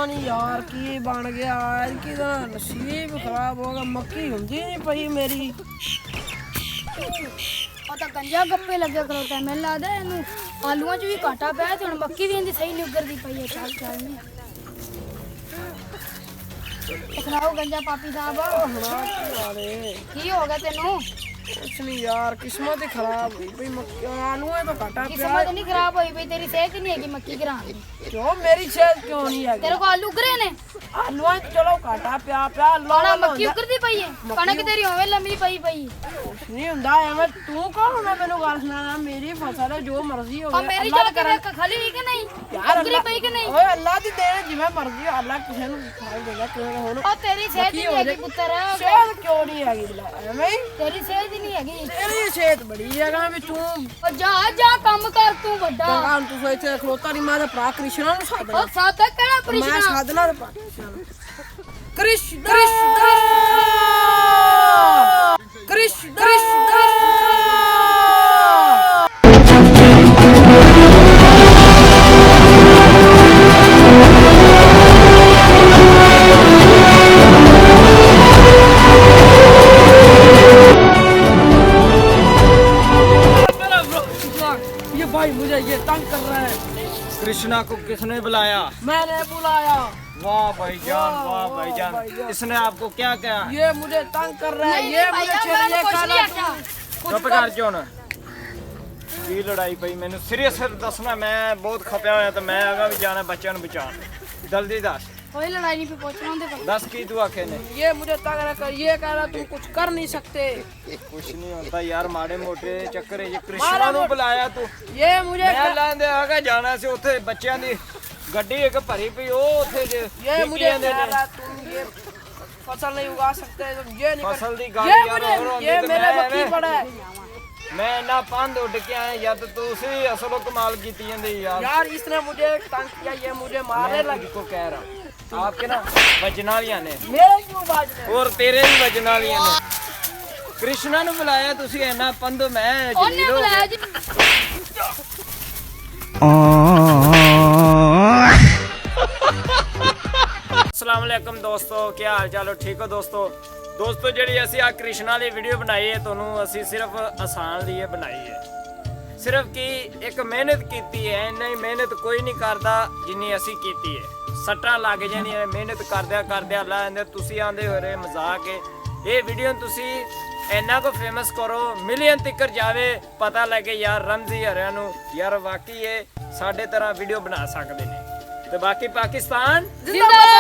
नहीं यार की बन गया कि नसीब खराब होगा। मक्की होंगी नहीं पई मेरी। ਤਾਂ ਗੰਜਾ ਗੱਪੇ ਲੱਗਿਆ ਖਲੋਤਾ ਮੈਨੂੰ ਲੱਗਦਾ ਇਹਨੂੰ ਆਲੂਆਂ 'ਚ ਵੀ ਘਾਟਾ ਪਿਆ ਤੇ ਹੁਣ ਮੱਕੀ ਵੀ ਇਹਦੀ ਸਹੀ ਨਹੀਂ ਉੱਗਰਦੀ ਪਈ ਹੈ। ਚੱਲ ਚੱਲ ਨਹੀਂ ਸੁਣਾਓ ਗੰਜਾ ਪਾਪੀ ਸਾਹਿਬ ਕੀ ਹੋ ਗਿਆ ਤੈਨੂੰ? कुछ नहीं यार किस्मत ही खराब हुई भाई। आलू है तो घाटा पिया। किस्मत नहीं खराब हुई भाई, तेरी सेहत ही नहीं है मक्की गिरा। क्यों मेरी सेहत क्यों नहीं है? तेरे को आलू उगरे ने आलू है चलो घाटा पिया पिया लाना मक्की उगरदी पई है। कणक तेरी होवे लंबी पई पई कुछ नहीं हुंदा एवें तू कौन मैं मैनू गल सुनाना। मेरी फसल है जो मर्जी हो और मेरी जगह तेरे खाली नहीं कि नहीं यार उगरी पई कि नहीं? ओए अल्लाह दी देन जिवें मर्जी अल्लाह किसे नु खा देगा किसे हुन। और तेरी सेहत ही नहीं है पुत्र। सेहत क्यों नहीं है? एवें तेरी सेहत ही नहीं है। तेरी सेहत बड़ी है भी तू और जा जा काम कर तू बड़ा। काम तू इथे खलोता नहीं। मैं भरा कृष्णा नु साधना। और सादा केड़ा मैं कृष्णा? साधना नु कृष्ण कृष्ण कृष्ण कृष्ण ये भाई मुझे ये तंग कर रहा है। कृष्णा को किसने बुलाया? मैंने बुलाया। वाह भाईजान, वाह भाईजान। इसने आपको क्या कहा? ये मुझे तंग कर रहा है। ये मुझे चाहिए खाना। चुप कर जो ना की लड़ाई पई मैंने सीरियस दसना। मैं बहुत खपया होया तो मैं आगा भी जाना बच्चों ਨੂੰ बचान। जल्दी दस। कोई लड़ाई नहीं पे पहुंचना उनके पास। दस की तू आखे ने? ये मुझे तंग न कर। ये कह रहा तुम कुछ कर नहीं सकते। कुछ नहीं होता यार माड़े मोटे ਚੱਕਰ ਇਹ कृष्णा ਨੂੰ बुलाया तू। ये मुझे मैं लांदे आगा जाना ਸੀ ਉੱਥੇ ਬੱਚਿਆਂ ਦੀ ਗੱਡੀ ਇੱਕ ਭਰੀ ਪਈ ਉਹ ਉੱਥੇ ਜੇ ये मुझे कह रहा तुम ये फसल नहीं उगा सकते। तुम ये नहीं फसल दी कर। ਗੱਲ ये ਯਾਰ मुझे ਹੋਰ ये ਹੁੰਦੀ ਤੇ मेरे ਮੈਂ बकी पड़ा है मैं ना पंध उड़ के आया या तो ਤੁਸੀਂ ਅਸਲੋਂ ਕਮਾਲ ਕੀਤੀ ਜਾਂਦੇ ਯਾਰ। यार इसने मुझे तंग किया। ये मुझे मारने मैं लगी। को कह रहा आपके ना वजन वालियां ने मेरे क्यों बाजने? और तेरे भी वजन वालियां ने। कृष्णा ਨੂੰ ਬੁਲਾਇਆ ਤੁਸੀਂ ਇੰਨਾ ਪੰਧ ਮੈਂ ਉਹਨੇ ਜ਼ੀਰੋ ਬੁਲਾਇਆ ਜੀ। अस्सलाम वालेकुम दोस्तों, क्या हाल चाल हो? ठीक हो दोस्तों ਜਿਹੜੀ ਅਸੀਂ ਆ ਕ੍ਰਿਸ਼ਨਾ ਵਾਲੀ ਵੀਡੀਓ ਬਣਾਈ ਹੈ ਤੁਹਾਨੂੰ ਅਸੀਂ ਸਿਰਫ ਆਸਾਨ ਲਈ ਬਣਾਈ ਹੈ। ਸਿਰਫ ਕਿ ਇੱਕ ਮਿਹਨਤ ਕੀਤੀ ਹੈ। ਇੰਨੀ ਮਿਹਨਤ ਕੋਈ ਨਹੀਂ ਕਰਦਾ ਜਿੰਨੀ ਅਸੀਂ ਕੀਤੀ ਹੈ। ਸੱਟਾਂ ਲੱਗ ਜਾਂਦੀਆਂ ਮਿਹਨਤ ਕਰਦਿਆਂ ਲਾ ਜਾਂਦੇ। ਤੁਸੀਂ ਆਂਦੇ ਹੋ ਰਹੇ ਮਜ਼ਾਕ ਹੈ। ਇਹ ਵੀਡੀਓ ਤੁਸੀਂ ਇੰਨਾ ਕੋ ਫੇਮਸ ਕਰੋ ਮਿਲੀਅਨ ਤੱਕ ਜਾਵੇ ਪਤਾ ਲੱਗੇ ਯਾਰ ਰਮਜ਼ੀ ਹਰਿਆਂ ਨੂੰ ਯਾਰ ਵਾਕਈ ਇਹ ਸਾਡੇ ਤਰ੍ਹਾਂ ਵੀਡੀਓ ਬਣਾ ਸਕਦੇ ਨੇ। ਤੇ ਬਾਕੀ ਪਾਕਿਸਤਾਨ जिंदाबाद।